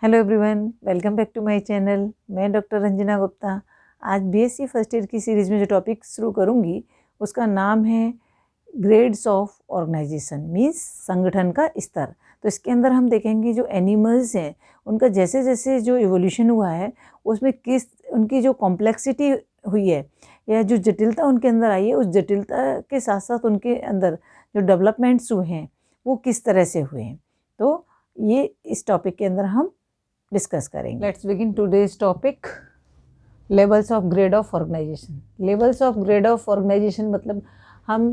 Hello everyone, welcome back to my channel. मैं doctor Ranjana Gupta. आज BSc first year की series में जो टॉपिक शुरू करूंगी उसका नाम है ग्रेड्स ऑफ ऑर्गेनाइजेशन, मींस संगठन का स्तर। तो इसके अंदर हम देखेंगे जो एनिमल्स हैं उनका जैसे जैसे जो इवोल्यूशन हुआ है उसमें किस उनकी जो कॉम्प्लेक्सिटी हुई है या जो जटिलता उनके अंदर आई है, उस जटिलता के साथ साथ उनके अंदर जो डेवलपमेंट्स हुए हैं वो किस तरह से हुए हैं। तो ये इस टॉपिक के अंदर हम डिस्कस करेंगे। Let's begin today's topic, levels of grade of organization. Levels of grade of organization मतलब हम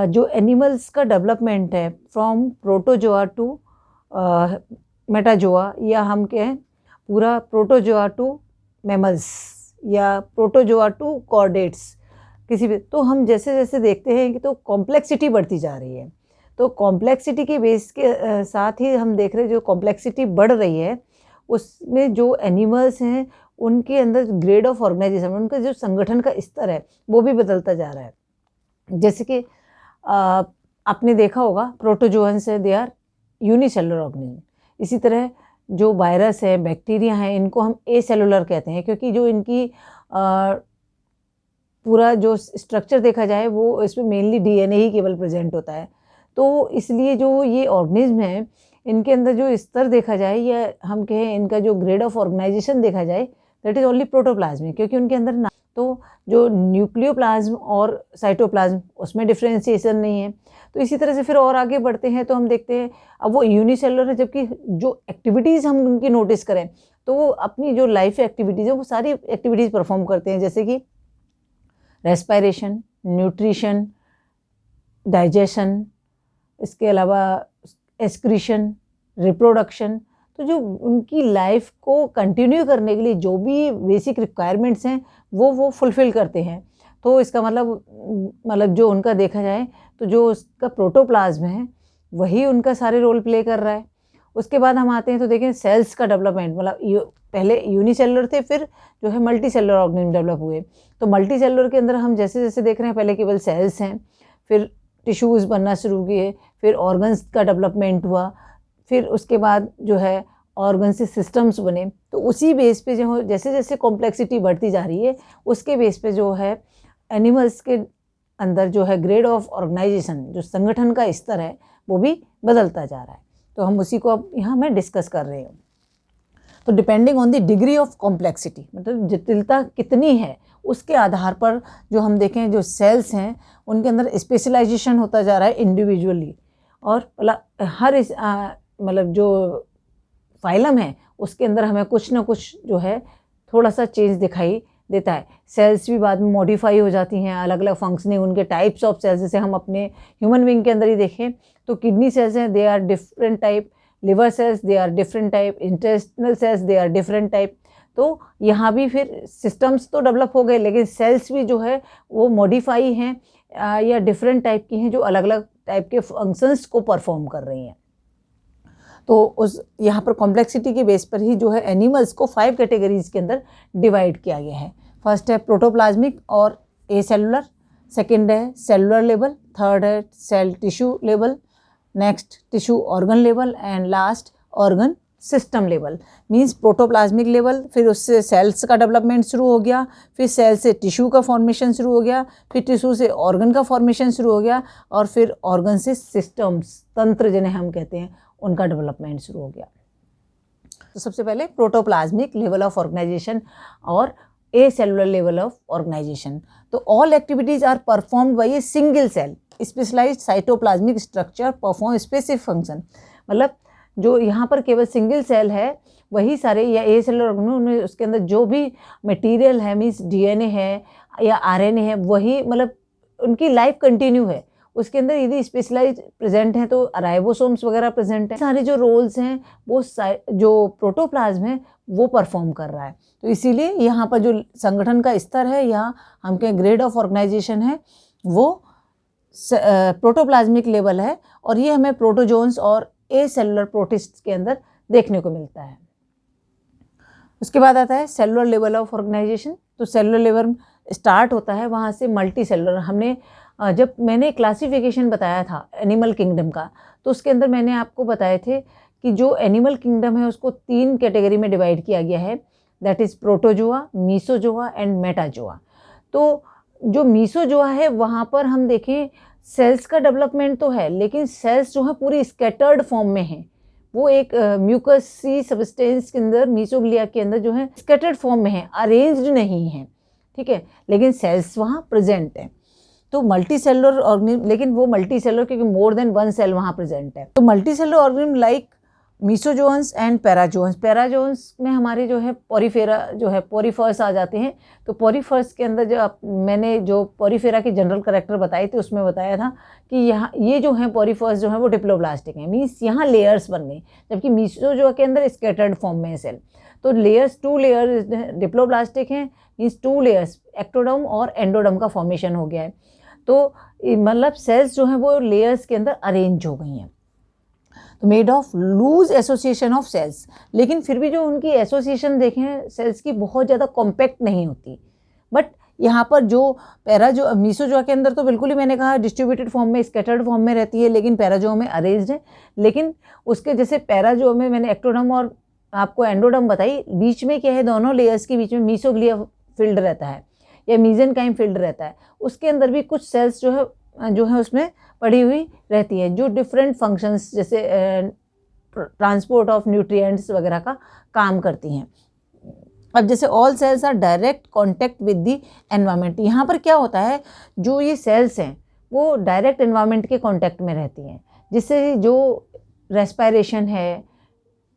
जो एनिमल्स का डेवलपमेंट है फ्रॉम प्रोटोजोआ टू मेटाजोआ, या हम कहें पूरा प्रोटोजोआ टू मैमल्स या प्रोटोजोआ टू कॉर्डेट्स किसी भी, तो हम जैसे जैसे देखते हैं कि तो कॉम्प्लेक्सिटी बढ़ती जा रही है। तो कॉम्प्लेक्सिटी के बेस के साथ ही हम देख रहे हैं जो कॉम्प्लेक्सिटी बढ़ रही है उसमें जो एनिमल्स हैं उनके अंदर ग्रेड ऑफ ऑर्गेनाइजेशन, उनका जो संगठन का स्तर है वो भी बदलता जा रहा है। जैसे कि आपने देखा होगा प्रोटोजोअन्स है, दे आर यूनिसेलुलर ऑर्गेनिज्म। इसी तरह जो वायरस है, बैक्टीरिया हैं, इनको हम एसेलुलर कहते हैं क्योंकि जो इनकी पूरा जो स्ट्रक्चर देखा जाए वो इसमें मेनली डीएनए ही केवल प्रेजेंट होता है। तो इसलिए जो ये ऑर्गेनिज्म है इनके अंदर जो स्तर देखा जाए या हम कहें इनका जो ग्रेड ऑफ ऑर्गेनाइजेशन देखा जाए दैट इज ओनली प्रोटोप्लाज्म, क्योंकि उनके अंदर ना तो जो न्यूक्लियोप्लाज्म और साइटोप्लाज्म उसमें डिफ्रेंशिएशन नहीं है। तो इसी तरह से फिर और आगे बढ़ते हैं तो हम देखते हैं अब वो यूनिसेलुलर है, जबकि जो एक्टिविटीज़ हम उनकी नोटिस करें तो वो अपनी जो लाइफ एक्टिविटीज़ है वो सारी एक्टिविटीज़ परफॉर्म करते हैं, जैसे कि रेस्पिरेशन, न्यूट्रिशन, डाइजेशन, इसके अलावा एक्सक्रीशन, रिप्रोडक्शन। तो जो उनकी लाइफ को कंटिन्यू करने के लिए जो भी बेसिक रिक्वायरमेंट्स हैं वो फुलफ़िल करते हैं। तो इसका मतलब जो उनका देखा जाए तो जो उसका प्रोटोप्लाज्म है वही उनका सारे रोल प्ले कर रहा है। उसके बाद हम आते हैं तो देखें सेल्स का डेवलपमेंट, मतलब पहले यूनिसेलुलर थे, फिर जो है मल्टी सेलुलर ऑर्गेनिज्म डेवलप हुए। तो मल्टी सेलुलर के अंदर हम जैसे जैसे देख रहे हैं पहले केवल सेल्स हैं, फिर टिश्यूज़ बनना शुरू किए, फिर ऑर्गन्स का डेवलपमेंट हुआ, फिर उसके बाद जो है ऑर्गन से सिस्टम्स बने। तो उसी बेस पे जो जैसे जैसे कॉम्प्लेक्सिटी बढ़ती जा रही है उसके बेस पे जो है एनिमल्स के अंदर जो है ग्रेड ऑफ ऑर्गेनाइजेशन, जो संगठन का स्तर है वो भी बदलता जा रहा है। तो हम उसी को अब यहाँ मैं डिस्कस कर रही हूँ। तो depending on the degree of complexity, मतलब जटिलता कितनी है उसके आधार पर जो हम देखें जो सेल्स हैं उनके अंदर स्पेशलाइजेशन होता जा रहा है इंडिविजुअली, और हर इस मतलब जो फाइलम है उसके अंदर हमें कुछ ना कुछ जो है थोड़ा सा चेंज दिखाई देता है। सेल्स भी बाद में मॉडिफाई हो जाती हैं, अलग अलग फंक्शनिंग उनके टाइप्स ऑफ सेल्स, जैसे हम अपने ह्यूमन बीइंग के अंदर ही देखें तो किडनी सेल्स हैं, they are different type, liver cells they are different type, intestinal cells they are different type. तो यहाँ भी फिर सिस्टम्स तो डेवलप हो गए लेकिन सेल्स भी जो है वो मॉडिफाई हैं या डिफरेंट टाइप की हैं जो अलग अलग टाइप के फंक्शंस को परफॉर्म कर रही हैं। तो उस यहाँ पर कॉम्प्लेक्सिटी के बेस पर ही जो है एनिमल्स को 5 कैटेगरीज के अंदर डिवाइड किया गया है। फर्स्ट है प्रोटोप्लाज्मिक और एसेलुलर, सेकंड है सेलुलर लेवल, थर्ड है cell tissue level, next tissue organ level, and last organ system level. Means protoplasmic level, फिर उससे सेल्स का डेवलपमेंट शुरू हो गया, फिर सेल से टिश्यू का फॉर्मेशन शुरू हो गया, फिर टिश्यू से ऑर्गन का फॉर्मेशन शुरू हो गया, और फिर ऑर्गन से सिस्टम्स, तंत्र जिन्हें हम कहते हैं, उनका डेवलपमेंट शुरू हो गया। तो सबसे पहले प्रोटोप्लाज्मिक लेवल ऑफ ऑर्गेनाइजेशन और एसेलुलर लेवल ऑफ ऑर्गेनाइजेशन। तो all activities are performed by a single cell, specialized cytoplasmic structure perform specific function. मतलब जो यहाँ पर केवल सिंगल सेल है वही सारे, या एसेलुलर ऑर्गेनिज्म उसके अंदर जो भी मटेरियल है, मीन्स डीएनए है या आरएनए है, वही मतलब उनकी लाइफ कंटिन्यू है। उसके अंदर यदि स्पेशलाइज प्रेजेंट हैं तो राइबोसोम्स वगैरह प्रेजेंट हैं, सारे जो रोल्स हैं वो जो प्रोटोप्लाज्म है वो परफॉर्म कर रहा है। तो इसीलिए यहाँ पर जो संगठन का स्तर है, यहाँ हम कहें ग्रेड ऑफ ऑर्गेनाइजेशन है, वो प्रोटोप्लाज्मिक लेवल है, और ये हमें प्रोटोजोन्स और एसेलुलर प्रोटिस्ट के अंदर देखने को मिलता है। उसके बाद आता है सेलुलर लेवल ऑफ ऑर्गेनाइजेशन। तो सेलुलर लेवल स्टार्ट होता है वहाँ से मल्टी सेलुलर। हमने जब मैंने क्लासिफिकेशन बताया था एनिमल किंगडम का तो उसके अंदर मैंने आपको बताए थे कि जो एनिमल किंगडम है उसको 3 कैटेगरी में डिवाइड किया गया है, that is protozoa, mesozoa and metazoa. तो जो मीसोजोआ है वहाँ पर हम देखें सेल्स का डेवलपमेंट तो है, लेकिन सेल्स जो है पूरी स्कैटर्ड फॉर्म में है। वो एक म्यूकसी सब्सटेंस के अंदर, मीसोग्लिया के अंदर जो है स्कैटर्ड फॉर्म में है, अरेंज्ड नहीं है, ठीक है, लेकिन सेल्स वहाँ प्रेजेंट है। तो मल्टी सेलुलर ऑर्गेनिज्म, लेकिन वो मल्टी सेलुलर क्योंकि मोर देन 1 सेल वहाँ प्रेजेंट है। तो multi cellular organism like mesozoans and parazoans. Parazoans में हमारे जो है पॉरीफेरा जो है पॉरीफर्स आ जाते हैं। तो पॉरीफर्स के अंदर जो मैंने जो पॉरीफेरा के जनरल करैक्टर बताए थे उसमें बताया था कि यहाँ ये जो है पॉरीफर्स जो है वो डिप्लोब्लास्टिक हैं, मीन्स यहाँ लेयर्स बन गई, जबकि मीसोजोआ के अंदर स्कैटर्ड फॉर्म में है सेल। तो लेयर्स 2 लेयर डिप्लोब्लास्टिक हैं, मीन्स 2 लेयर्स एक्टोडर्म और एंडोडर्म का फॉर्मेशन हो गया है। तो मतलब सेल्स जो हैं वो लेयर्स के अंदर अरेंज हो गई हैं। तो made of loose association of cells, लेकिन फिर भी जो उनकी एसोसिएशन देखें सेल्स की बहुत ज़्यादा कॉम्पैक्ट नहीं होती। बट यहाँ पर जो पैराजो मीसोजोआ के अंदर तो बिल्कुल ही मैंने कहा डिस्ट्रीब्यूटेड फॉर्म में, स्कैटर्ड फॉर्म में रहती है, लेकिन पैराजोआ में अरेंज्ड है। लेकिन उसके जैसे पैराजोआ में मैंने एक्टोडर्म और आपको एंडोडर्म बताई, बीच में क्या है, दोनों लेयर्स के बीच में मीसोग्लिया फील्ड रहता है या मेसेनकाइम फील्ड रहता है। उसके अंदर भी कुछ सेल्स जो है उसमें पड़ी हुई रहती है, जो डिफरेंट फंक्शंस जैसे ट्रांसपोर्ट ऑफ न्यूट्रिएंट्स वगैरह का काम करती हैं। अब जैसे all cells are direct contact with the environment, यहाँ पर क्या होता है, जो ये सेल्स हैं वो डायरेक्ट एनवायरनमेंट के कांटेक्ट में रहती हैं, जिससे जो रेस्पिरेशन है,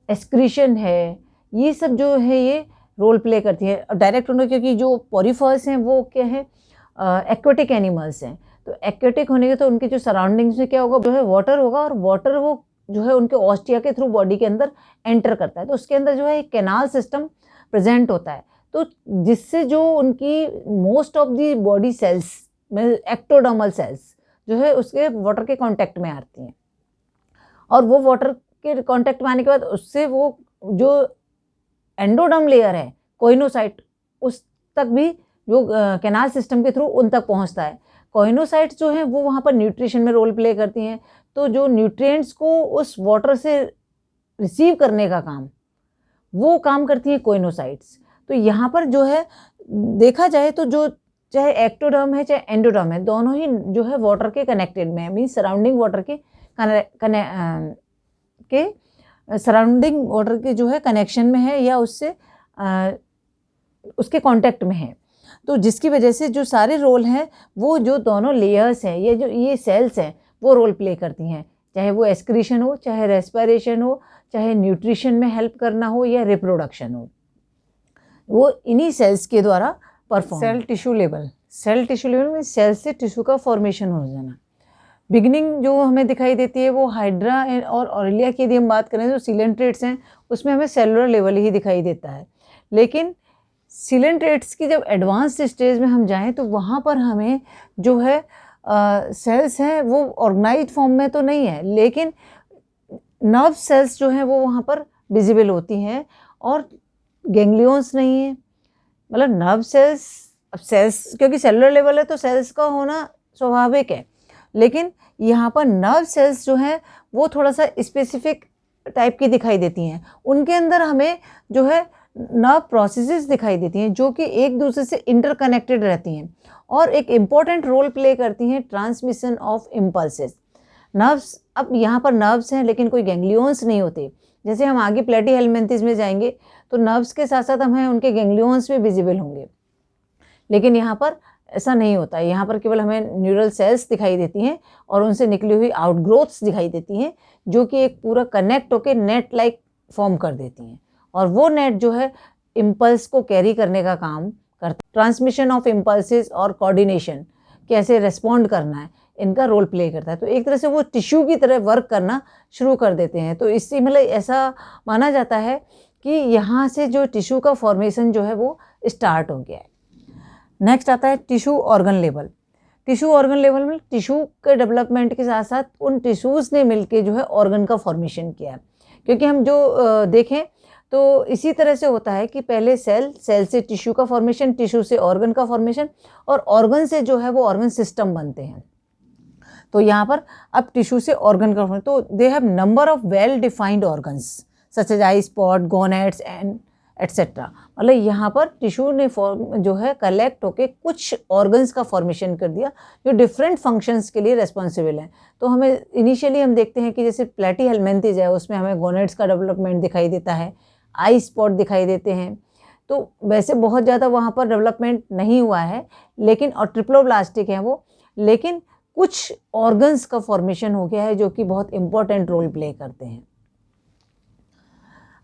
एक्सक्रीशन है, ये सब जो है ये रोल प्ले करती है डायरेक्ट उन्हें, क्योंकि जो पॉरीफर्स हैं वो क्या है एक्वेटिक एनिमल्स हैं। तो एक्वेटिक होने के तो उनके जो सराउंडिंग्स में क्या होगा, जो है वाटर होगा, और वाटर वो जो है उनके ऑस्टिया के थ्रू बॉडी के अंदर एंटर करता है। तो उसके अंदर जो है एक कैनाल सिस्टम प्रेजेंट होता है, तो जिससे जो उनकी most of the body cells में एक्टोडर्मल सेल्स जो है उसके वाटर के कांटेक्ट में आती हैं, और वो वाटर के कांटेक्ट में आने के बाद उससे वो जो एंडोडर्म लेयर है कोइनोसाइट, उस तक भी जो कैनाल सिस्टम के थ्रू उन तक पहुंचता है। कोइनोसाइट्स जो हैं वो वहाँ पर न्यूट्रिशन में रोल प्ले करती हैं। तो जो न्यूट्रिएंट्स को उस वाटर से रिसीव करने का काम, वो काम करती हैं कोइनोसाइट्स। तो यहाँ पर जो है देखा जाए तो जो चाहे एक्टोडर्म है चाहे एंडोडर्म है, दोनों ही जो है वाटर के कनेक्टेड में है, मीन्स सराउंडिंग वाटर के सराउंडिंग वाटर के जो है कनेक्शन में है या उससे उसके कांटेक्ट में है। तो जिसकी वजह से जो सारे रोल हैं वो जो दोनों लेयर्स हैं, ये जो ये सेल्स हैं वो रोल प्ले करती हैं, चाहे वो एक्सक्रीशन हो, चाहे रेस्पिरेशन हो, चाहे न्यूट्रिशन में हेल्प करना हो या रिप्रोडक्शन हो, वो इन्हीं सेल्स के द्वारा perform. Cell tissue level, cell tissue level में सेल से टिश्यू का फॉर्मेशन हो जाना। बिगिनिंग जो हमें दिखाई देती है वो हाइड्रा और ऑरेलिया की यदि हम बात करें, जो सिलेंट्रेट्स हैं उसमें हमें सेलुलर लेवल ही दिखाई देता है। लेकिन सिलेंट्रेट्स की जब एडवांस स्टेज में हम जाएं तो वहाँ पर हमें जो है सेल्स हैं वो ऑर्गेनाइज्ड फॉर्म में तो नहीं है, लेकिन नर्व सेल्स जो हैं वो वहाँ पर विजिबल होती हैं, और गैंग्लियंस नहीं है, मतलब नर्व सेल्स। अब सेल्स क्योंकि सेलुलर लेवल है तो सेल्स का होना स्वाभाविक है, लेकिन यहाँ पर नर्व सेल्स जो हैं वो थोड़ा सा स्पेसिफिक टाइप की दिखाई देती हैं। उनके अंदर हमें जो है नर्व प्रोसेसेस दिखाई देती हैं जो कि एक दूसरे से इंटरकनेक्टेड रहती हैं और एक इम्पॉर्टेंट रोल प्ले करती हैं ट्रांसमिशन ऑफ इम्पल्सेस। नर्व्स, अब यहाँ पर नर्व्स हैं लेकिन कोई गैंग्लियंस नहीं होते। जैसे हम आगे प्लेटीहेलमिन्थस में जाएंगे तो नर्व्स के साथ साथ हमें उनके गैंग्लियंस भी विजिबल होंगे, लेकिन यहाँ पर ऐसा नहीं होता है। यहाँ पर केवल हमें न्यूरल सेल्स दिखाई देती हैं और उनसे निकली हुई आउटग्रोथ्स दिखाई देती हैं जो कि एक पूरा कनेक्ट होकर नेट लाइक फॉर्म कर देती हैं, और वो नेट जो है इम्पल्स को कैरी करने का काम करता है। ट्रांसमिशन ऑफ इम्पल्सेस और कोऑर्डिनेशन, कैसे रेस्पॉन्ड करना है, इनका रोल प्ले करता है। तो एक तरह से वो टिश्यू की तरह वर्क करना शुरू कर देते हैं। तो इससे मतलब ऐसा माना जाता है कि यहाँ से जो टिश्यू का फॉर्मेशन जो है वो स्टार्ट हो गया है। नेक्स्ट आता है tissue organ level. Tissue organ level में टिश्यू के डेवलपमेंट के साथ साथ उन टिश्यूज़ ने मिलके जो है ऑर्गन का फॉर्मेशन किया है। क्योंकि हम जो देखें तो इसी तरह से होता है कि पहले सेल से टिश्यू का फॉर्मेशन, टिश्यू से ऑर्गन का फॉर्मेशन, और ऑर्गन से जो है वो ऑर्गन सिस्टम बनते हैं। तो यहाँ पर अब टिश्यू से ऑर्गन का, तो they have number of well defined organs such as eye spot, gonads and etcetera. मतलब यहाँ पर टिश्यू ने जो है कलेक्ट होके कुछ ऑर्गन्स का फॉर्मेशन कर दिया जो डिफरेंट फंक्शंस के लिए रेस्पॉन्सिबल हैं। तो हमें इनिशियली हम देखते हैं कि जैसे प्लेटीहेलमिन्थेस है, उसमें हमें गोनेट्स का डेवलपमेंट दिखाई देता है, आई स्पॉट दिखाई देते हैं। तो वैसे बहुत ज़्यादा वहाँ पर डेवलपमेंट नहीं हुआ है, लेकिन और ट्रिप्लोब्लास्टिक हैं वो, लेकिन कुछ ऑर्गन्स का फॉर्मेशन हो गया है जो कि बहुत इंपॉर्टेंट रोल प्ले करते हैं।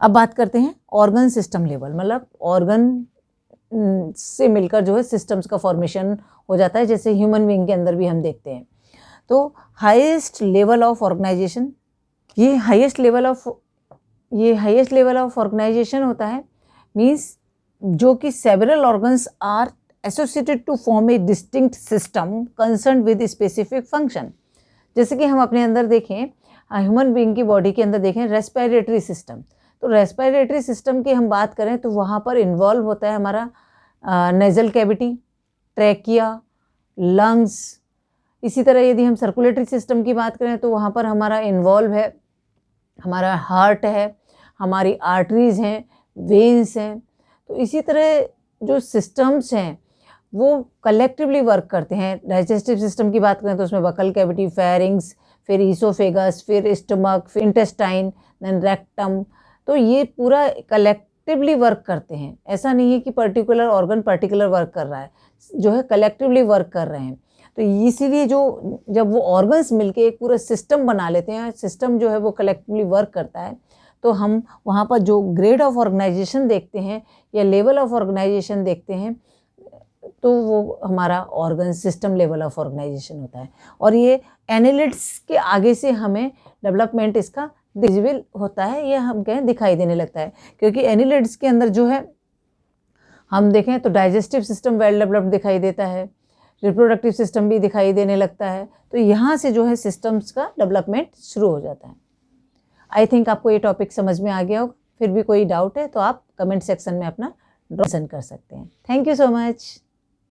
अब बात करते हैं ऑर्गन सिस्टम लेवल, मतलब ऑर्गन से मिलकर जो है सिस्टम्स का फॉर्मेशन हो जाता है, जैसे ह्यूमन बीइंग के अंदर भी हम देखते हैं। तो हाईएस्ट लेवल ऑफ ऑर्गेनाइजेशन, ये हाईएस्ट लेवल ऑफ ऑर्गेनाइजेशन होता है, मीन्स जो कि several organs are associated to form a distinct system concern with specific function. जैसे कि हम अपने अंदर देखें, ह्यूमन बीइंग की बॉडी के अंदर देखें रेस्पिरेटरी सिस्टम, तो रेस्पिरेटरी सिस्टम की हम बात करें तो वहाँ पर इन्वॉल्व होता है हमारा नेजल कैविटी, ट्रैकिया, लंग्स। इसी तरह यदि हम सर्कुलेटरी सिस्टम की बात करें तो वहाँ पर हमारा इन्वॉल्व है हमारा हार्ट है, हमारी आर्टरीज़ हैं, वेन्स हैं। तो इसी तरह जो सिस्टम्स हैं वो कलेक्टिवली वर्क करते हैं। डाइजेस्टिव सिस्टम की बात करें तो उसमें बकल कैविटी, फेरिंग्स, फिर ईसोफेगस, फिर स्टमक, फिर इंटेस्टाइन, देन रेक्टम। तो ये पूरा कलेक्टिवली वर्क करते हैं। ऐसा नहीं है कि पर्टिकुलर ऑर्गन पर्टिकुलर वर्क कर रहा है, जो है कलेक्टिवली वर्क कर रहे हैं। तो इसीलिए जो जब वो ऑर्गन्स मिलके एक पूरा सिस्टम बना लेते हैं, सिस्टम जो है वो कलेक्टिवली वर्क करता है, तो हम वहाँ पर जो ग्रेड ऑफ ऑर्गेनाइजेशन देखते हैं या लेवल ऑफ ऑर्गेनाइजेशन देखते हैं, तो वो हमारा organ system level of organization होता है। और ये एनालिट्स के आगे से हमें डेवलपमेंट इसका विजिबल होता है, या हम कहें दिखाई देने लगता है, क्योंकि एनालिट्स के अंदर जो है हम देखें तो डाइजेस्टिव सिस्टम वेल डेवलप्ड दिखाई देता है, रिप्रोडक्टिव सिस्टम भी दिखाई देने लगता है। तो यहाँ से जो है सिस्टम्स का डेवलपमेंट शुरू हो जाता है। आई थिंक आपको ये टॉपिक समझ में आ गया हो। फिर भी कोई डाउट है तो आप कमेंट सेक्शन में अपना ड्रॉ कर सकते हैं। Thank you so much.